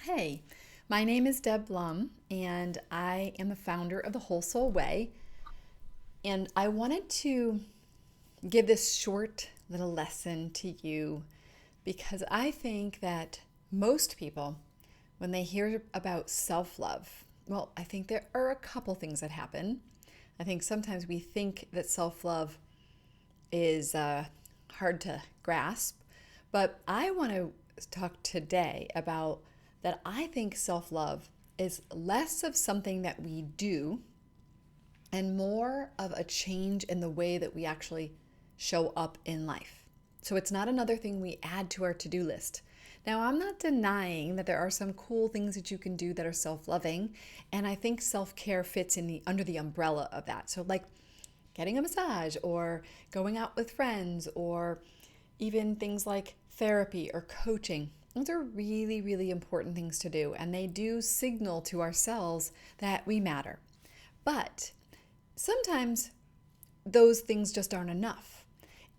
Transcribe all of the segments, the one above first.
Hey, my name is Deb Blum, and I am the founder of the Whole Soul Way. And I wanted to give this short little lesson to you because I think that most people, when they hear about self love, well, I think there are a couple things that happen. I think sometimes we think that self love is hard to grasp. But I want to talk today about that I think self love is less of something that we do and more of a change in the way that we actually show up in life. So it's not another thing we add to our to do list. Now, I'm not denying that there are some cool things that you can do that are self loving, and I think self care fits in the under the umbrella of that. So, like getting a massage or going out with friends or even things like therapy or coaching. Those are really, really important things to do, and they do signal to ourselves that we matter. But sometimes those things just aren't enough.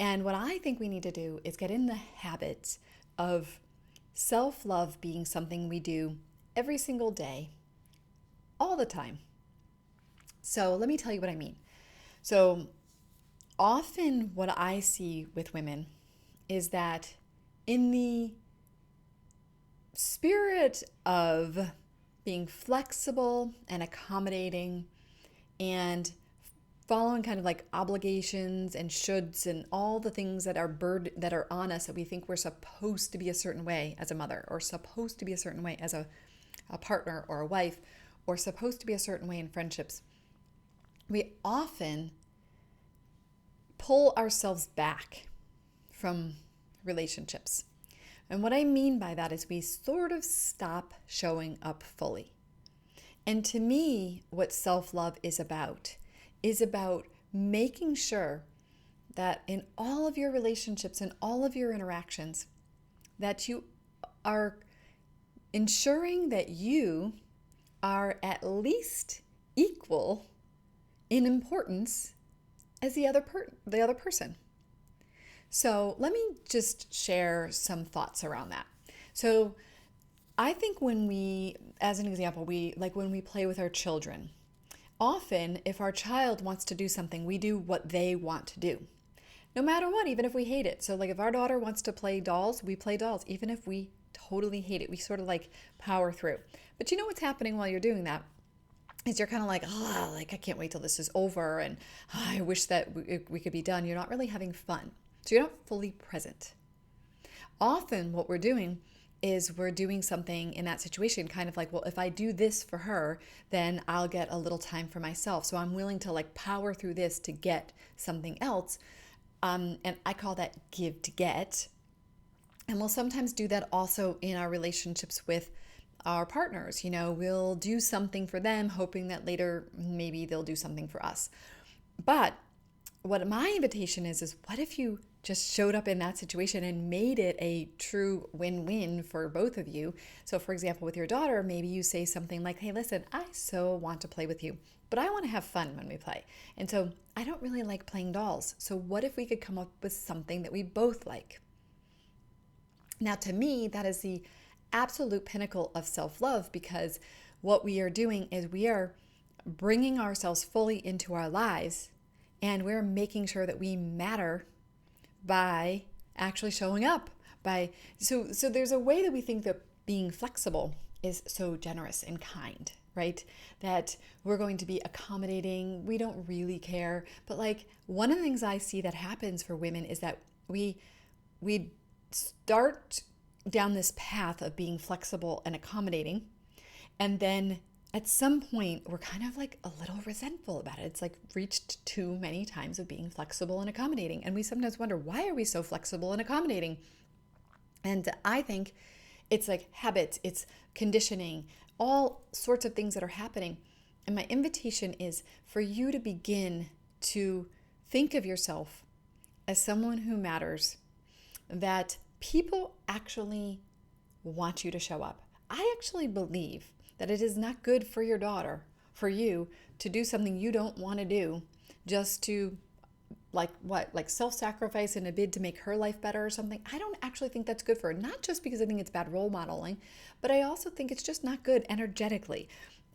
And what I think we need to do is get in the habit of self love being something we do every single day, all the time. So let me tell you what I mean. So often, what I see with women is that in the spirit of being flexible and accommodating and following kind of like obligations and shoulds and all the things that are on us that we think we're supposed to be a certain way as a mother or supposed to be a certain way as a partner or a wife or supposed to be a certain way in friendships, we often pull ourselves back from relationships. And what I mean by that is we sort of stop showing up fully. And to me, what self love is about making sure that in all of your relationships and all of your interactions, that you are ensuring that you are at least equal in importance as the other person. So let me just share some thoughts around that. So I think when we, as an example, when we play with our children, often if our child wants to do something, we do what they want to do. No matter what, even if we hate it. So like if our daughter wants to play dolls, we play dolls. Even if we totally hate it, we sort of like power through. But you know what's happening while you're doing that? Is you're kind of like, like I can't wait till this is over and I wish that we could be done. You're not really having fun. So you're not fully present. Often what we're doing is we're doing something in that situation kind of like, well, if I do this for her, then I'll get a little time for myself. So I'm willing to like power through this to get something else. And I call that give to get. And we'll sometimes do that also in our relationships with our partners. You know, we'll do something for them, hoping that later maybe they'll do something for us. But what my invitation is what if you just showed up in that situation and made it a true win-win for both of you? So for example, with your daughter, maybe you say something like, hey, listen, I so want to play with you, but I want to have fun when we play. And so I don't really like playing dolls. So what if we could come up with something that we both like? Now, to me, that is the absolute pinnacle of self-love, because what we are doing is we are bringing ourselves fully into our lives, and we're making sure that we matter by actually showing up. So there's a way that we think that being flexible is so generous and kind, right? That we're going to be accommodating, we don't really care. But like one of the things I see that happens for women is that we start down this path of being flexible and accommodating, and then at some point we're kind of like a little resentful about it. It's like reached too many times of being flexible and accommodating, and we sometimes wonder, why are we so flexible and accommodating? And I think it's like habits, it's conditioning, all sorts of things that are happening. And my invitation is for you to begin to think of yourself as someone who matters, that people actually want you to show up. I actually believe that it is not good for your daughter, for you, to do something you don't want to do just to like what, like self-sacrifice in a bid to make her life better or something. I don't actually think that's good for her. Not just because I think it's bad role modeling, but I also think it's just not good energetically.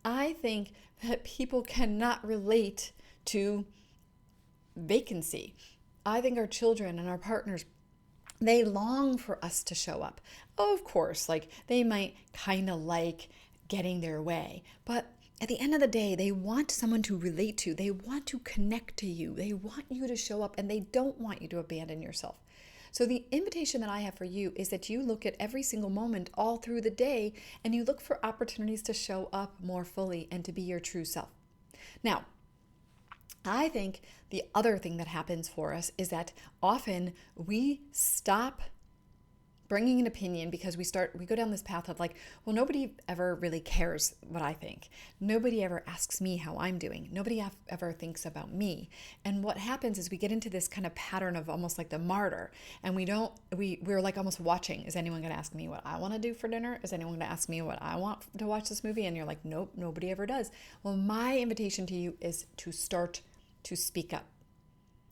I think that people cannot relate to vacancy. I think our children and our partners, they long for us to show up. Oh, of course, like they might kind of like getting their way, but at the end of the day, they want someone to relate to. They want to connect to you. They want you to show up, and they don't want you to abandon yourself. So the invitation that I have for you is that you look at every single moment all through the day and you look for opportunities to show up more fully and to be your true self. Now, I think the other thing that happens for us is that often we stop bringing an opinion because we go down this path of like, well, nobody ever really cares what I think. Nobody ever asks me how I'm doing. Nobody ever thinks about me. And what happens is we get into this kind of pattern of almost like the martyr, and we're like almost watching. Is anyone going to ask me what I want to do for dinner? Is anyone going to ask me what I want to watch this movie? And you're like, nope, nobody ever does. Well, my invitation to you is to start to speak up.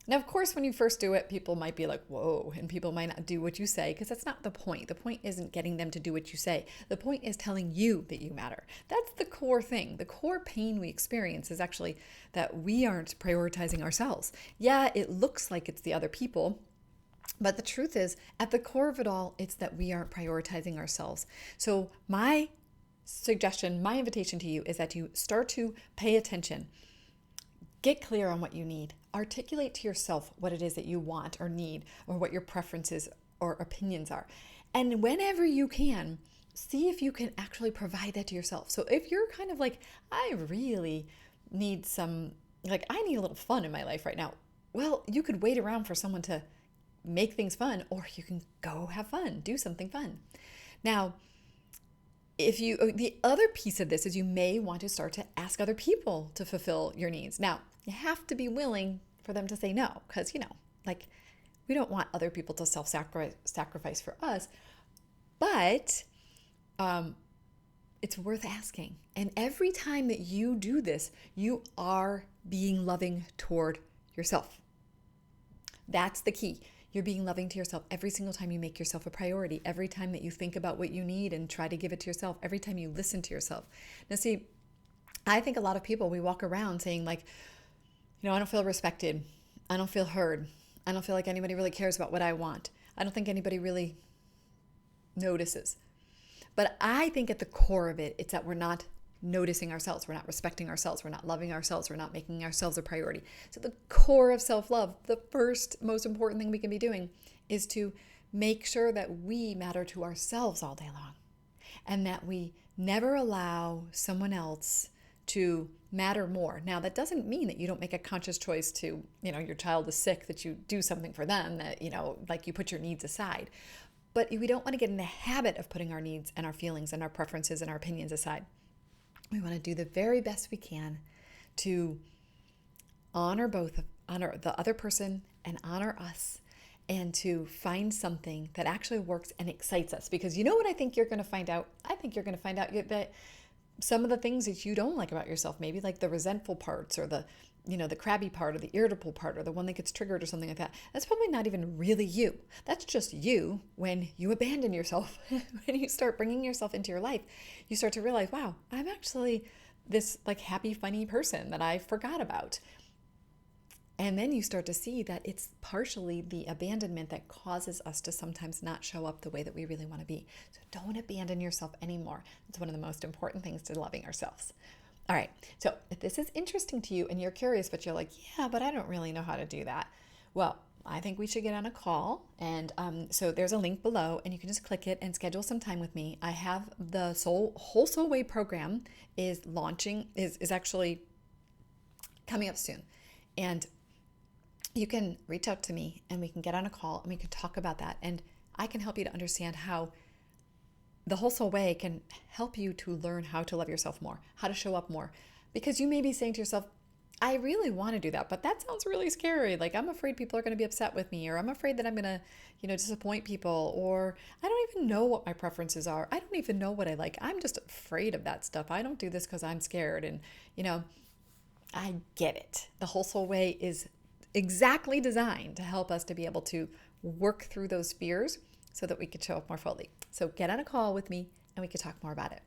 Now, of course, when you first do it, people might be like, whoa, and people might not do what you say, because that's not the point. The point isn't getting them to do what you say. The point is telling you that you matter. That's the core thing. The core pain we experience is actually that we aren't prioritizing ourselves. Yeah, it looks like it's the other people, but the truth is, at the core of it all, it's that we aren't prioritizing ourselves. So my suggestion, my invitation to you is that you start to pay attention. Get clear on what you need. Articulate to yourself what it is that you want or need, or what your preferences or opinions are. And whenever you can, see if you can actually provide that to yourself. So if you're kind of like, I really need I need a little fun in my life right now. Well, you could wait around for someone to make things fun, or you can go have fun, do something fun. Now, the other piece of this is you may want to start to ask other people to fulfill your needs. Now, you have to be willing for them to say no, because, we don't want other people to self-sacrifice for us, but it's worth asking. And every time that you do this, you are being loving toward yourself. That's the key. You're being loving to yourself every single time you make yourself a priority, every time that you think about what you need and try to give it to yourself, every time you listen to yourself. Now, see, I think a lot of people, we walk around saying I don't feel respected. I don't feel heard. I don't feel like anybody really cares about what I want. I don't think anybody really notices. But I think at the core of it, it's that we're not noticing ourselves. We're not respecting ourselves. We're not loving ourselves. We're not making ourselves a priority. So the core of self-love, the first most important thing we can be doing is to make sure that we matter to ourselves all day long, and that we never allow someone else to matter more. Now, that doesn't mean that you don't make a conscious choice to, your child is sick, that you do something for them, that, like you put your needs aside. But we don't want to get in the habit of putting our needs and our feelings and our preferences and our opinions aside. We want to do the very best we can to honor the other person and honor us, and to find something that actually works and excites us. Because you know what I think you're going to find out? I think you're going to find out that some of the things that you don't like about yourself, maybe like the resentful parts, or the crabby part, or the irritable part, or the one that gets triggered, or something like that, that's probably not even really you. That's just you when you abandon yourself. When you start bringing yourself into your life, you start to realize, wow, I'm actually this happy, funny person that I forgot about. And then you start to see that it's partially the abandonment that causes us to sometimes not show up the way that we really want to be. So don't abandon yourself anymore. It's one of the most important things to loving ourselves. All right, so if this is interesting to you and you're curious, but you're like, yeah, but I don't really know how to do that. Well, I think we should get on a call. And so there's a link below, and you can just click it and schedule some time with me. I have the Whole Soul Way program is actually coming up soon. And you can reach out to me and we can get on a call and we can talk about that. And I can help you to understand how the Whole Soul Way can help you to learn how to love yourself more, how to show up more. Because you may be saying to yourself, I really want to do that, but that sounds really scary. Like, I'm afraid people are going to be upset with me, or I'm afraid that I'm going to, disappoint people, or I don't even know what my preferences are. I don't even know what I like. I'm just afraid of that stuff. I don't do this because I'm scared. And, I get it. The Whole Soul Way is exactly designed to help us to be able to work through those fears so that we could show up more fully. So get on a call with me and we could talk more about it.